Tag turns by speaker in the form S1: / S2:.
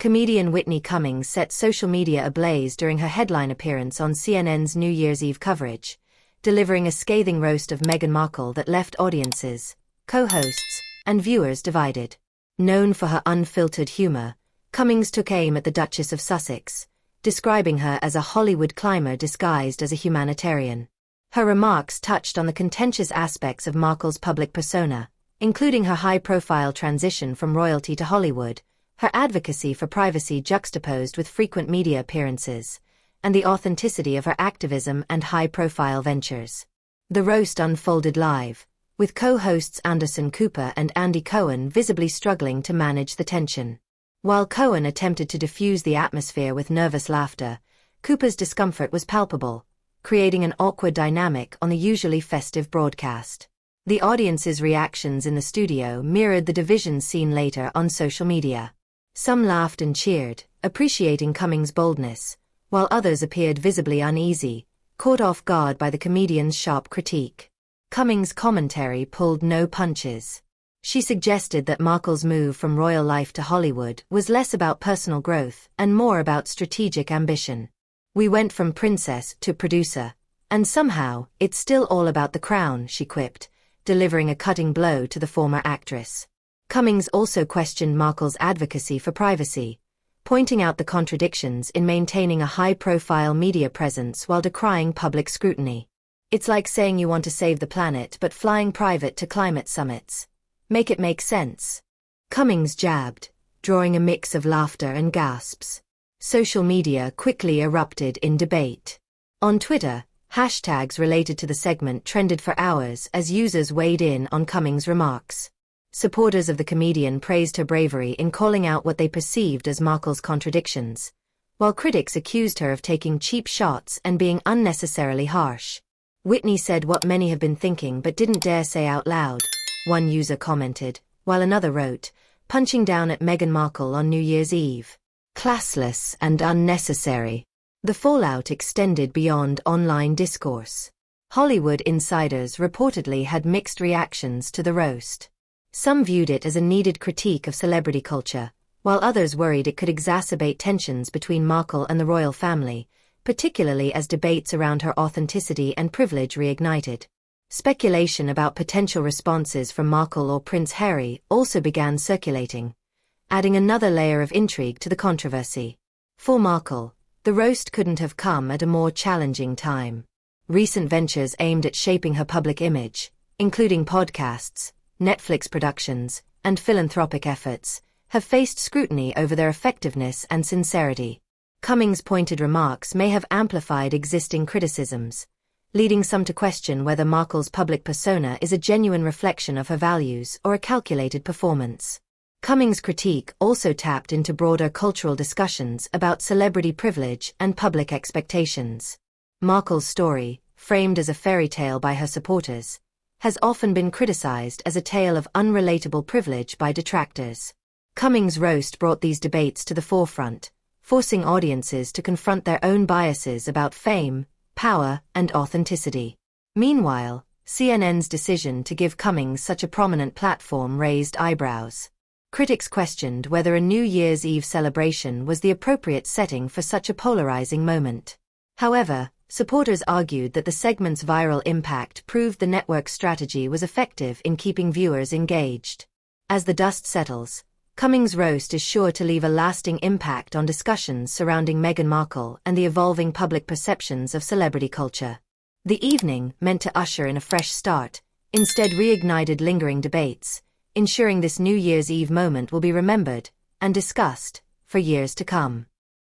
S1: Comedian Whitney Cummings set social media ablaze during her headline appearance on CNN's New Year's Eve coverage, delivering a scathing roast of Meghan Markle that left audiences, co-hosts, and viewers divided. Known for her unfiltered humor, Cummings took aim at the Duchess of Sussex, describing her as a Hollywood climber disguised as a humanitarian. Her remarks touched on the contentious aspects of Markle's public persona, including her high-profile transition from royalty to Hollywood, her advocacy for privacy juxtaposed with frequent media appearances, and the authenticity of her activism and high-profile ventures. The roast unfolded live, with co-hosts Anderson Cooper and Andy Cohen visibly struggling to manage the tension. While Cohen attempted to diffuse the atmosphere with nervous laughter, Cooper's discomfort was palpable, creating an awkward dynamic on the usually festive broadcast. The audience's reactions in the studio mirrored the divisions seen later on social media. Some laughed and cheered, appreciating Cummings' boldness, while others appeared visibly uneasy, caught off guard by the comedian's sharp critique. Cummings' commentary pulled no punches. She suggested that Markle's move from royal life to Hollywood was less about personal growth and more about strategic ambition. "We went from princess to producer, and somehow, it's still all about the crown," she quipped, delivering a cutting blow to the former actress. Cummings also questioned Markle's advocacy for privacy, pointing out the contradictions in maintaining a high-profile media presence while decrying public scrutiny. "It's like saying you want to save the planet but flying private to climate summits. Make it make sense." Cummings jabbed, drawing a mix of laughter and gasps. Social media quickly erupted in debate. On Twitter, hashtags related to the segment trended for hours as users weighed in on Cummings' remarks. Supporters of the comedian praised her bravery in calling out what they perceived as Markle's contradictions, while critics accused her of taking cheap shots and being unnecessarily harsh. "Whitney said what many have been thinking but didn't dare say out loud," one user commented, while another wrote, punching down at Meghan Markle on New Year's Eve. "Classless and unnecessary." The fallout extended beyond online discourse. Hollywood insiders reportedly had mixed reactions to the roast. Some viewed it as a needed critique of celebrity culture, while others worried it could exacerbate tensions between Markle and the royal family, particularly as debates around her authenticity and privilege reignited. Speculation about potential responses from Markle or Prince Harry also began circulating, adding another layer of intrigue to the controversy. For Markle, the roast couldn't have come at a more challenging time. Recent ventures aimed at shaping her public image, including podcasts, Netflix productions, and philanthropic efforts, have faced scrutiny over their effectiveness and sincerity. Cummings' pointed remarks may have amplified existing criticisms, leading some to question whether Markle's public persona is a genuine reflection of her values or a calculated performance. Cummings' critique also tapped into broader cultural discussions about celebrity privilege and public expectations. Markle's story, framed as a fairy tale by her supporters, has often been criticized as a tale of unrelatable privilege by detractors. Cummings' roast brought these debates to the forefront, forcing audiences to confront their own biases about fame, power, and authenticity. Meanwhile, CNN's decision to give Cummings such a prominent platform raised eyebrows. Critics questioned whether a New Year's Eve celebration was the appropriate setting for such a polarizing moment. However, supporters argued that the segment's viral impact proved the network's strategy was effective in keeping viewers engaged. As the dust settles, Cummings' roast is sure to leave a lasting impact on discussions surrounding Meghan Markle and the evolving public perceptions of celebrity culture. The evening, meant to usher in a fresh start, instead reignited lingering debates, ensuring this New Year's Eve moment will be remembered and discussed for years to come.